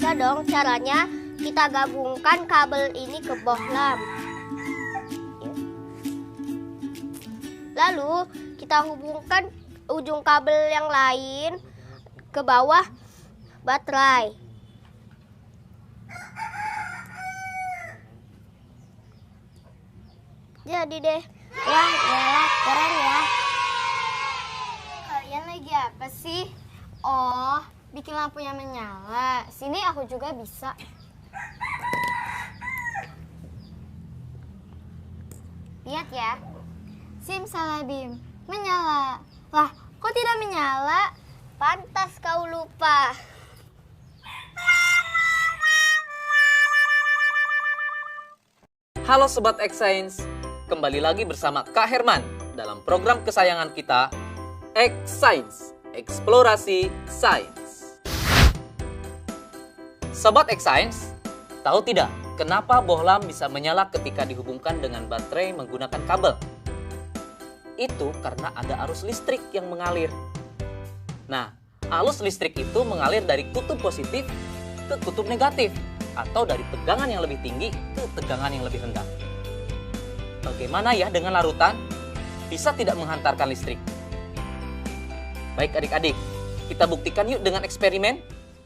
Bisa dong, caranya kita gabungkan kabel ini ke bohlam. Lalu kita hubungkan ujung kabel yang lain ke bawah baterai. Jadi deh. Wah, nyala, keren ya. Kalian lagi apa sih? Oh, bikin lampunya menyala. Sini aku juga bisa. Lihat ya. Simsalabim, menyala. Lah, kok tidak menyala? Pantas kau lupa. Halo Sobat X Science, kembali lagi bersama Kak Herman dalam program kesayangan kita, X Science, Eksplorasi Sains. Sobat X Science, tahu tidak kenapa bohlam bisa menyala ketika dihubungkan dengan baterai menggunakan kabel? Itu karena ada arus listrik yang mengalir. Nah, arus listrik itu mengalir dari kutub positif ke kutub negatif, atau dari tegangan yang lebih tinggi ke tegangan yang lebih rendah. Bagaimana ya dengan larutan? Bisa tidak menghantarkan listrik? Baik adik-adik, kita buktikan yuk dengan eksperimen.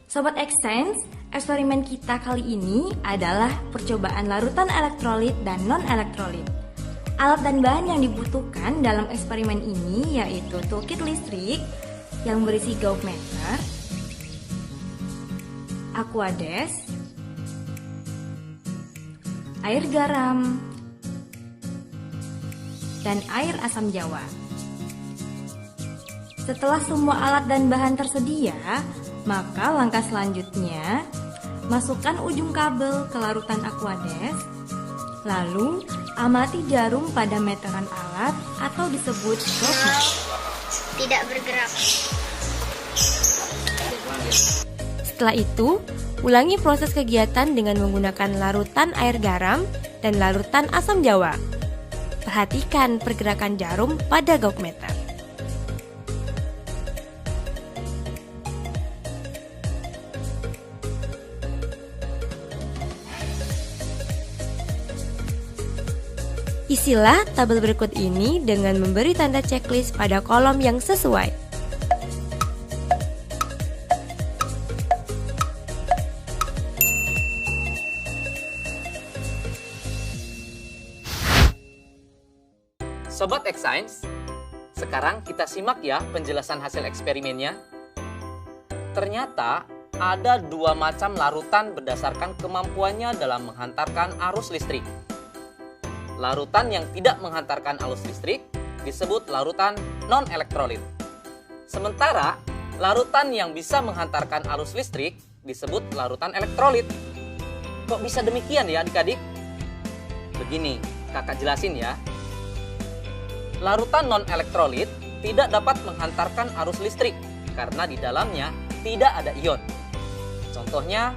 Sobat X Science, eksperimen kita kali ini adalah percobaan larutan elektrolit dan non-elektrolit. Alat dan bahan yang dibutuhkan dalam eksperimen ini yaitu toolkit listrik yang berisi gauge-meter, aquades, air garam, dan air asam jawa. Setelah semua alat dan bahan tersedia, maka langkah selanjutnya, masukkan ujung kabel ke larutan aquades, lalu amati jarum pada meteran alat atau disebut gauge. Tidak bergerak. Setelah itu, ulangi proses kegiatan dengan menggunakan larutan air garam dan larutan asam jawa. Perhatikan pergerakan jarum pada gauge meter. Isilah tabel berikut ini dengan memberi tanda checklist pada kolom yang sesuai. Sobat X Science, sekarang kita simak ya penjelasan hasil eksperimennya. Ternyata ada dua macam larutan berdasarkan kemampuannya dalam menghantarkan arus listrik. Larutan yang tidak menghantarkan arus listrik disebut larutan non-elektrolit. Sementara larutan yang bisa menghantarkan arus listrik disebut larutan elektrolit. Kok bisa demikian ya adik-adik? Begini, kakak jelasin ya. Larutan non-elektrolit tidak dapat menghantarkan arus listrik karena di dalamnya tidak ada ion. Contohnya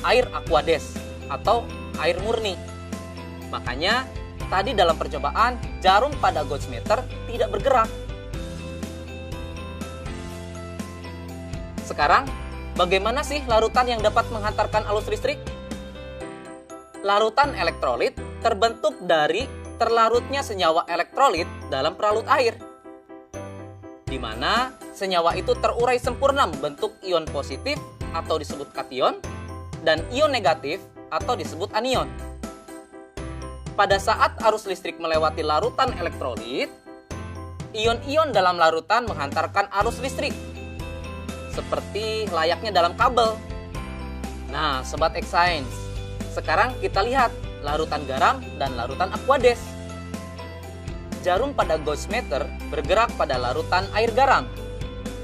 air aquades atau air murni. Makanya tadi dalam percobaan jarum pada gauge meter tidak bergerak. Sekarang bagaimana sih larutan yang dapat menghantarkan arus listrik? Larutan elektrolit terbentuk dari terlarutnya senyawa elektrolit dalam peralut air, di mana senyawa itu terurai sempurna membentuk ion positif atau disebut kation dan ion negatif atau disebut anion. Pada saat arus listrik melewati larutan elektrolit, ion-ion dalam larutan menghantarkan arus listrik, seperti layaknya dalam kabel. Nah, Sobat X Science, sekarang kita lihat larutan garam dan larutan aquades. Jarum pada gauge meter bergerak pada larutan air garam.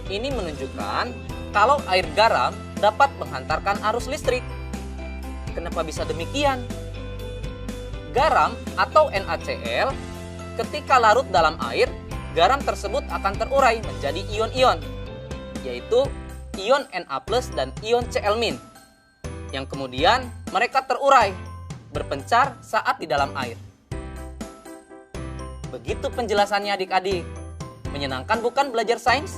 Ini menunjukkan kalau air garam dapat menghantarkan arus listrik. Kenapa bisa demikian? Garam atau NaCl ketika larut dalam air, garam tersebut akan terurai menjadi ion-ion, yaitu ion Na+ dan ion Cl-, yang kemudian mereka terurai berpencar saat di dalam air. Begitu penjelasannya adik-adik. Menyenangkan bukan belajar sains?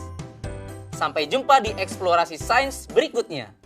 Sampai jumpa di eksplorasi sains berikutnya.